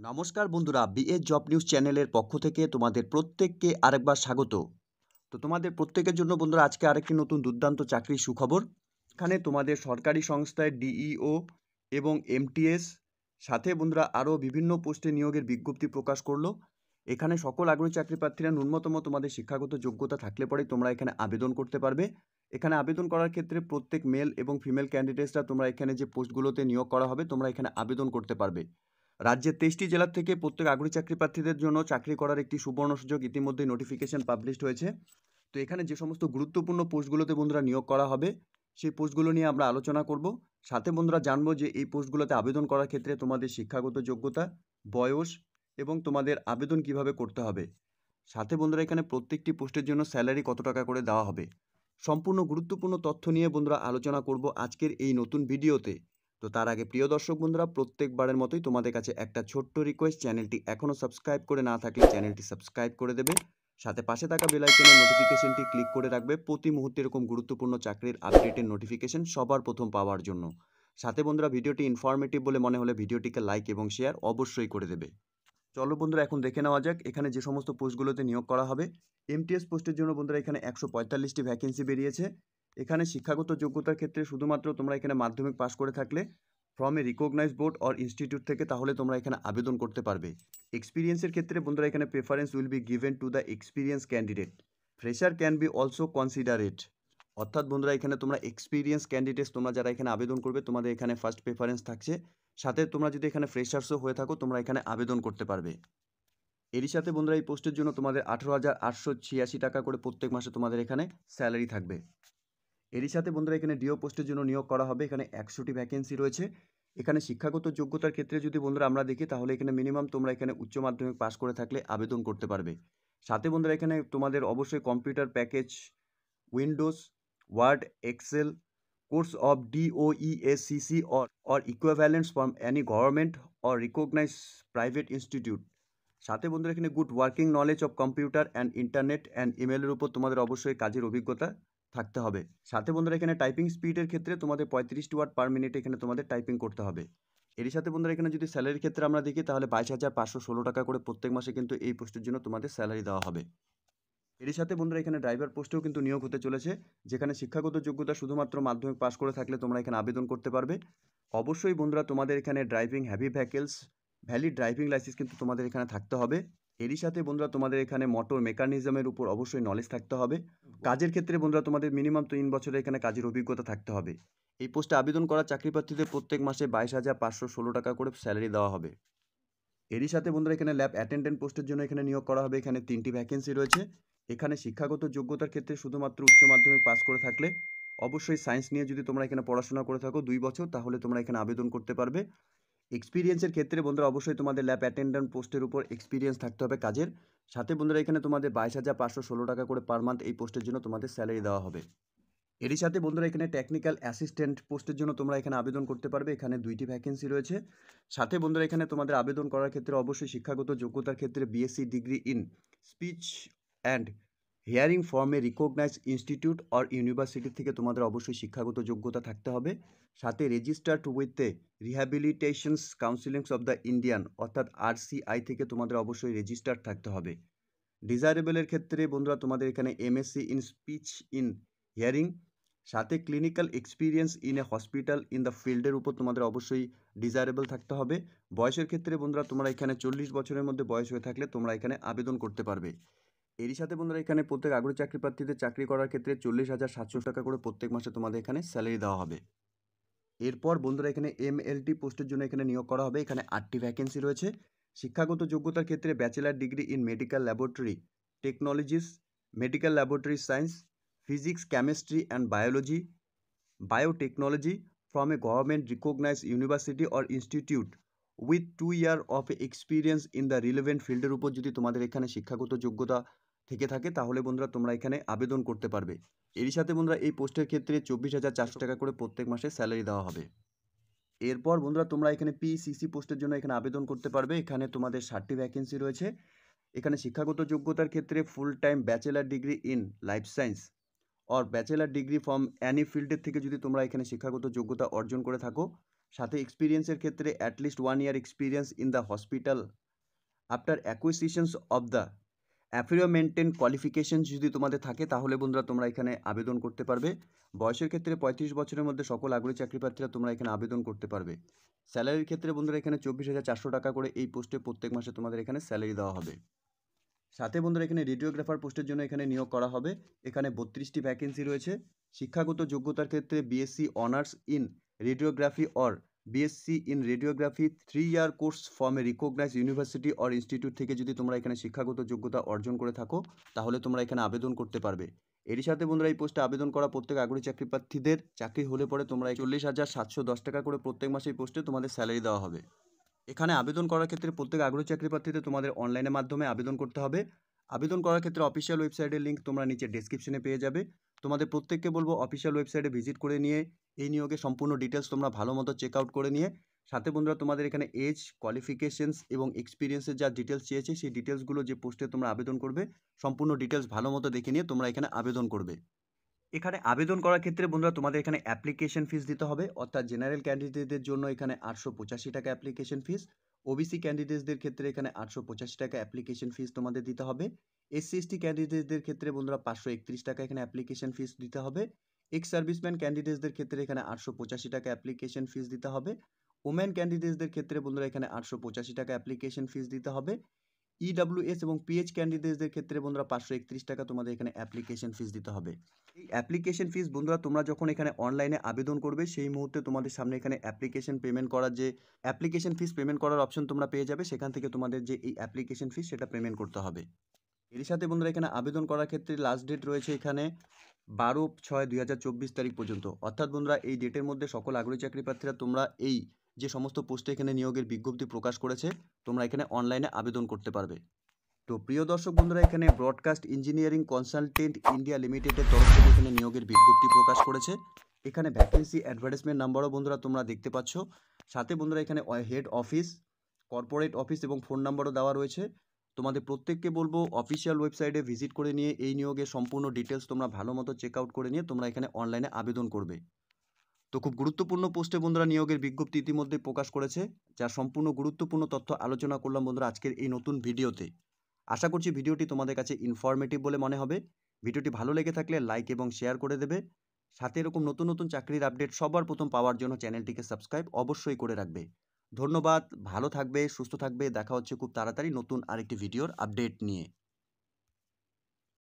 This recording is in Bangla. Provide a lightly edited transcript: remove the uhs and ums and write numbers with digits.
নমস্কার বন্ধুরা, বিএ জব নিউজ চ্যানেলের পক্ষ থেকে তোমাদের প্রত্যেককে আরেকবার স্বাগত। তো তোমাদের প্রত্যেকের জন্য বন্ধুরা আজকে আরেকটি নতুন দুর্দান্ত চাকরির সুখবর। এখানে তোমাদের সরকারি সংস্থায় ডিইও এবং এমটিএস সাথে বন্ধুরা আরও বিভিন্ন পোস্টে নিয়োগের বিজ্ঞপ্তি প্রকাশ করলো। এখানে সকল আগ্রহী চাকরি প্রার্থীরা ন্যূনতম তোমাদের শিক্ষাগত যোগ্যতা থাকলে পরেই তোমরা এখানে আবেদন করতে পারবে। এখানে আবেদন করার ক্ষেত্রে প্রত্যেক মেল এবং ফিমেল ক্যান্ডিডেটসরা তোমরা এখানে যে পোস্টগুলোতে নিয়োগ করা হবে তোমরা এখানে আবেদন করতে পারবে। রাজ্যের 23টি জেলা থেকে প্রত্যেক আগ্রহী চাকরি প্রার্থীদের জন্য চাকরি করার একটি সুবর্ণ সুযোগ ইতিমধ্যেই নোটিফিকেশন পাবলিশড হয়েছে। তো এখানে যে সমস্ত গুরুত্বপূর্ণ পোস্টগুলোতে বন্ধুরা নিয়োগ করা হবে সেই পোস্টগুলো নিয়ে আমরা আলোচনা করব। সাথে বন্ধুরা জানবো যে এই পোস্টগুলোতে আবেদন করার ক্ষেত্রে তোমাদের শিক্ষাগত যোগ্যতা, বয়স এবং তোমাদের আবেদন কিভাবে করতে হবে। সাথে বন্ধুরা এখানে প্রত্যেকটি পোস্টের জন্য স্যালারি কত টাকা করে দেওয়া হবে। সম্পূর্ণ গুরুত্বপূর্ণ তথ্য নিয়ে বন্ধুরা আলোচনা করব আজকের এই নতুন ভিডিওতে। তো তার আগে প্রিয় দর্শক বন্ধুরা, প্রত্যেকবারের মতোই তোমাদের কাছে একটা ছোট্ট রিকোয়েস্ট, চ্যানেলটি এখনও সাবস্ক্রাইব করে না থাকলে চ্যানেলটি সাবস্ক্রাইব করে দেবে। সাথে পাশে থাকা বেল আইকনের নোটিফিকেশনটি ক্লিক করে রাখবে প্রতি মুহূর্তে এরকম গুরুত্বপূর্ণ চাকরির আপডেটের নোটিফিকেশন সবার প্রথম পাওয়ার জন্য। সাথে বন্ধুরা ভিডিওটি ইনফরমেটিভ বলে মনে হলে ভিডিওটিকে লাইক এবং শেয়ার অবশ্যই করে দেবে। চলো বন্ধুরা এখন দেখে নেওয়া যাক এখানে যে সমস্ত পোস্টগুলোতে নিয়োগ করা হবে। এমটিএস পোস্টের জন্য বন্ধুরা এখানে 145টি ভ্যাকেন্সি বেরিয়েছে। এখানে শিক্ষাগত যোগ্যতার ক্ষেত্রে শুধুমাত্র তোমরা এখানে মাধ্যমিক পাশ করে থাকলে from a recognized board or institute থেকে তাহলে তোমরা এখানে আবেদন করতে পারবে। এক্সপিরিয়েন্সের ক্ষেত্রে বন্ধুরা এখানে preference will be given to the experience candidate, fresher can be also considered. অর্থাৎ বন্ধুরা এখানে তোমরা এক্সপিরিয়েন্স ক্যান্ডিডেটস তোমরা যারা এখানে আবেদন করবে তোমাদের এখানে ফার্স্ট প্রেফারেন্স থাকছে। সাথে তোমরা যদি এখানে ফ্রেশার্সও হয়ে থাকো তোমরা এখানে আবেদন করতে পারবে। এরই সাথে বন্ধুরা এই পোস্টের জন্য তোমাদের 18,886 টাকা করে প্রত্যেক মাসে তোমাদের এখানে স্যালারি থাকবে। এরই সাথে বন্ধুরা এখানে ডিও পোস্টের জন্য নিয়োগ করা হবে। এখানে 100টি ভ্যাকেন্সি রয়েছে। এখানে শিক্ষাগত যোগ্যতার ক্ষেত্রে যদি বন্ধুরা আমরা দেখি তাহলে এখানে মিনিমাম তোমরা এখানে উচ্চ মাধ্যমিক পাশ করে থাকলে আবেদন করতে পারবে। সাথে বন্ধুরা এখানে তোমাদের অবশ্যই computer package, Windows, Word, Excel, course of DOEACC or equivalents from any government or recognized private institute। সাথে বন্ধুরা এখানে good working knowledge of computer and internet and ইমেলের উপর তোমাদের অবশ্যই কাজের অভিজ্ঞতা থাকতে হবে। সাথে বন্ধুরা এখানে টাইপিং স্পিডের ক্ষেত্রে তোমাদের 35 ওয়ার্ড পার মিনিটে এখানে তোমাদের টাইপিং করতে হবে। এরই সাথে বন্ধুরা এখানে যদি স্যালারির ক্ষেত্রে আমরা দেখি তাহলে 22,516 টাকা করে প্রত্যেক মাসে কিন্তু এই পোস্টের জন্য তোমাদের স্যালারি দেওয়া হবে। এরই সাথে বন্ধুরা এখানে ড্রাইভার পোস্টেও কিন্তু নিয়োগ হতে চলেছে, যেখানে শিক্ষাগত যোগ্যতা শুধুমাত্র মাধ্যমিক পাশ করে থাকলে তোমরা এখানে আবেদন করতে পারবে। অবশ্যই বন্ধুরা তোমাদের এখানে driving heavy vehicles valid driving licence কিন্তু তোমাদের এখানে থাকতে হবে। এরই সাথে বন্ধুরা তোমাদের এখানে মোটর মেকানিজমের উপর অবশ্যই নলেজ থাকতে হবে। কাজের ক্ষেত্রে বন্ধুরা তোমাদের মিনিমাম 3 বছরের এখানে কাজের অভিজ্ঞতা থাকতে হবে। এই পোস্টে আবেদন করা চাকরি প্রার্থীদের প্রত্যেক মাসে 22,516 টাকা করে স্যালারি দেওয়া হবে। এরই সাথে বন্ধুরা এখানে ল্যাব অ্যাটেন্ডেন্ট পোস্টের জন্য এখানে নিয়োগ করা হবে। এখানে 3টি ভ্যাকেন্সি রয়েছে। এখানে শিক্ষাগত যোগ্যতার ক্ষেত্রে শুধুমাত্র উচ্চ মাধ্যমিক পাস করে থাকলে, অবশ্যই সায়েন্স নিয়ে যদি তোমরা এখানে পড়াশোনা করে থাকো 2 বছর তাহলে তোমরা এখানে আবেদন করতে পারবে। এক্সপিরিয়েন্সের ক্ষেত্রে বন্ধুরা অবশ্যই তোমাদের ল্যাব অ্যাটেন্ডেন্ট পোস্টের উপর এক্সপিরিয়েন্স থাকতে হবে কাজের। সাথে বন্ধুরা এখানে তোমাদের 22,516 টাকা করে পার মান্থ এই পোস্টের জন্য তোমাদের স্যালারি দেওয়া হবে। এরই সাথে বন্ধুরা এখানে টেকনিক্যাল অ্যাসিস্ট্যান্ট পোস্টের জন্য তোমরা এখানে আবেদন করতে পারবে। এখানে 2টি ভ্যাকেন্সি রয়েছে। সাথে বন্ধুরা এখানে তোমাদের আবেদন করার ক্ষেত্রে অবশ্যই শিক্ষাগত যোগ্যতার ক্ষেত্রে BSc degree in speech and hearing from a recognised institute or university থেকে তোমাদের অবশ্যই শিক্ষাগত যোগ্যতা থাকতে হবে। সাথে registered with a rehabilitations counsellings of the Indian অর্থাৎ RCI থেকে তোমাদের অবশ্যই রেজিস্টার্ড থাকতে হবে। ডিজায়ারেবলের ক্ষেত্রে বন্ধুরা তোমাদের এখানে MSc in speech in hearing সাথে clinical experience in a hospital in the ফিল্ডের উপর তোমাদের অবশ্যই ডিজায়ারেবল থাকতে হবে। বয়সের ক্ষেত্রে বন্ধুরা তোমরা এখানে 40 বছরের মধ্যে বয়স হয়ে থাকলে তোমরা এখানে আবেদন করতে পারবে। এরই সাথে বন্ধুরা এখানে প্রত্যেক আগ্রহী চাকরি প্রার্থীদের চাকরি করার ক্ষেত্রে 40,700 টাকা করে প্রত্যেক মাসে তোমাদের এখানে স্যালারি দেওয়া হবে। এরপর বন্ধুরা এখানে MLT পোস্টের জন্য এখানে নিয়োগ করা হবে। এখানে 8টি ভ্যাকেন্সি রয়েছে। শিক্ষাগত যোগ্যতার ক্ষেত্রে bachelor degree in medical laboratory technologies, medical laboratory science, physics, chemistry and biology, biotechnology from a government recognized university or institute with 2 year of experience in the relevant ফিল্ডের উপর যদি তোমাদের এখানে শিক্ষাগত যোগ্যতা থেকে থাকে তাহলে বন্ধুরা তোমরা এখানে আবেদন করতে পারবে। এরই সাথে বন্ধুরা এই পোস্টের ক্ষেত্রে 24,400 টাকা করে প্রত্যেক মাসে স্যালারি দেওয়া হবে। এরপর বন্ধুরা তোমরা এখানে PCC পোস্টের জন্য এখানে আবেদন করতে পারবে। এখানে তোমাদের 60টি ভ্যাকেন্সি রয়েছে। এখানে শিক্ষাগত যোগ্যতার ক্ষেত্রে full time bachelor degree in life science or bachelor degree from Annie ফিল্ডের থেকে যদি তোমরা এখানে শিক্ষাগত যোগ্যতা অর্জন করে থাকো সাথে এক্সপিরিয়েন্সের ক্ষেত্রে at least 1 year experience in the hospital after acquisitions of the aforementioned qualifications যদি তোমাদের থাকে তাহলে বন্ধুরা তোমরা এখানে আবেদন করতে পারবে। বয়সের ক্ষেত্রে 35 বছরের মধ্যে সকল আগ্রহী চাকরিপ্রার্থীরা তোমরা এখানে আবেদন করতে পারবে। স্যালারির ক্ষেত্রে বন্ধুরা এখানে 24,400 টাকা করে এই পোস্টে প্রত্যেক মাসে তোমাদের এখানে স্যালারি দেওয়া হবে। সাথে বন্ধুরা এখানে রেডিওগ্রাফার পোস্টের জন্য এখানে নিয়োগ করা হবে। এখানে 32টি ভ্যাকেন্সি রয়েছে। শিক্ষাগত যোগ্যতার ক্ষেত্রে BSc honours in radiography or BSc in radiography 3 year course from a recognized university or institute থেকে যদি তোমরা এখানে শিক্ষাগত যোগ্যতা অর্জন করে থাকো তাহলে তোমরা এখানে আবেদন করতে পারবে। এরই সাথে বন্ধুরা এই পোস্টে আবেদন করা প্রত্যেক আগ্রহী চাকরি প্রার্থীদের চাকরি হলে পরে তোমরা 40,710 টাকা করে প্রত্যেক মাসে এই পোস্টে তোমাদের স্যালারি দেওয়া হবে। এখানে আবেদন করার ক্ষেত্রে প্রত্যেক আগ্রহী চাকরি প্রার্থীদের তোমাদের অনলাইনের মাধ্যমে আবেদন করতে হবে। আবেদন করার ক্ষেত্রে অফিসিয়াল ওয়েবসাইটের লিঙ্ক তোমরা নিচে ডেসক্রিপশনে পেয়ে যাবে। তোমাদের প্রত্যেককে বলবো অফিসিয়াল ওয়েবসাইটে ভিজিট করে নিয়ে এই নিয়োগে সম্পূর্ণ ডিটেলস তোমরা ভালো মতো চেক আউট করে নিয়ে সাথে বন্ধুরা তোমাদের এখানে এজ, কোয়ালিফিকেশনস এবং এক্সপিরিয়েন্সের যা ডিটেলস চেয়েছে সেই ডিটেলসগুলো যে পোস্টে তোমরা আবেদন করবে সম্পূর্ণ ডিটেলস ভালো মতো দেখে নিয়ে তোমরা এখানে আবেদন করবে। এখানে আবেদন করার ক্ষেত্রে বন্ধুরা তোমাদের এখানে অ্যাপ্লিকেশন ফিস দিতে হবে, অর্থাৎ জেনারেল ক্যান্ডিডেটদের জন্য এখানে 885 টাকা অ্যাপ্লিকেশন ফিস, ওবিসি ক্যান্ডিডেটসদের ক্ষেত্রে এখানে 885 টাকা অ্যাপ্লিকেশন ফিস তোমাদের দিতে হবে, এসসি এসটি ক্যান্ডিডেটসদের ক্ষেত্রে বন্ধুরা 531 টাকা এখানে অ্যাপ্লিকেশন ফিস দিতে হবে, এক্স সার্ভিসম্যান ক্যান্ডিডেটসদের ক্ষেত্রে এখানে 885 টাকা অ্যাপ্লিকেশন ফিস দিতে হবে, ওমেন ক্যান্ডিডেটসদের ক্ষেত্রে বন্ধুরা এখানে 885 টাকা অ্যাপ্লিকেশন ফিস দিতে হবে, ইডব্লিউএস এবং পিএইচ ক্যান্ডিডেটসদের ক্ষেত্রে বন্ধুরা 531 টাকা তোমাদের এখানে অ্যাপ্লিকেশন ফিস দিতে হবে। এই অ্যাপ্লিকেশন ফিস বন্ধুরা তোমরা যখন এখানে অনলাইনে আবেদন করবে সেই মুহূর্তে তোমাদের সামনে এখানে অ্যাপ্লিকেশন ফিস পেমেন্ট করার অপশন তোমরা পেয়ে যাবে। সেখান থেকে তোমাদের যে এই অ্যাপ্লিকেশন ফিস সেটা পেমেন্ট করতে হবে। এর সাথে বন্ধুরা এখানে আবেদন করার ক্ষেত্রে লাস্ট ডেট রয়েছে এখানে 12/6/2024 তারিখ পর্যন্ত, অর্থাৎ বন্ধুরা এই ডেটের মধ্যে সকল আগ্রহী চাকরি প্রার্থীরা তোমরা এই যে সমস্ত পোস্টে এখানে নিয়োগের বিজ্ঞপ্তি প্রকাশ করেছে তোমরা এখানে অনলাইনে আবেদন করতে পারবে। তো প্রিয় দর্শক বন্ধুরা এখানে ব্রডকাস্ট ইঞ্জিনিয়ারিং কনসালটেন্ট ইন্ডিয়া লিমিটেডের তরফ থেকে এখানে নিয়োগের বিজ্ঞপ্তি প্রকাশ করেছে। এখানে ভ্যাকেন্সি অ্যাডভার্টাইজমেন্ট নাম্বারও বন্ধুরা তোমরা দেখতে পাচ্ছ। সাথে বন্ধুরা এখানে হেড অফিস, কর্পোরেট অফিস এবং ফোন নাম্বারও দেওয়া রয়েছে। তোমাদের প্রত্যেককে বলবো অফিসিয়াল ওয়েবসাইটে ভিজিট করে নিয়ে এই নিয়োগের সম্পূর্ণ ডিটেলস তোমরা ভালো মতো চেক আউট করে নিয়ে তোমরা এখানে অনলাইনে আবেদন করবে। তো খুব গুরুত্বপূর্ণ পোস্টে বন্ধুরা নিয়োগের বিজ্ঞপ্তি ইতিমধ্যে প্রকাশ করেছে, যার সম্পূর্ণ গুরুত্বপূর্ণ তথ্য আলোচনা করলাম বন্ধুরা আজকের এই নতুন ভিডিওতে। আশা করছি ভিডিওটি তোমাদের কাছে ইনফরমেটিভ বলে মনে হবে। ভিডিওটি ভালো লেগে থাকলে লাইক এবং শেয়ার করে দেবে। সাথে এরকম নতুন নতুন চাকরির আপডেট সবার প্রথম পাওয়ার জন্য চ্যানেলটিকে সাবস্ক্রাইব অবশ্যই করে রাখবে। ধন্যবাদ, ভালো থাকবে, সুস্থ থাকবে। দেখা হচ্ছে খুব তাড়াতাড়ি নতুন আরেকটি ভিডিওর আপডেট নিয়ে।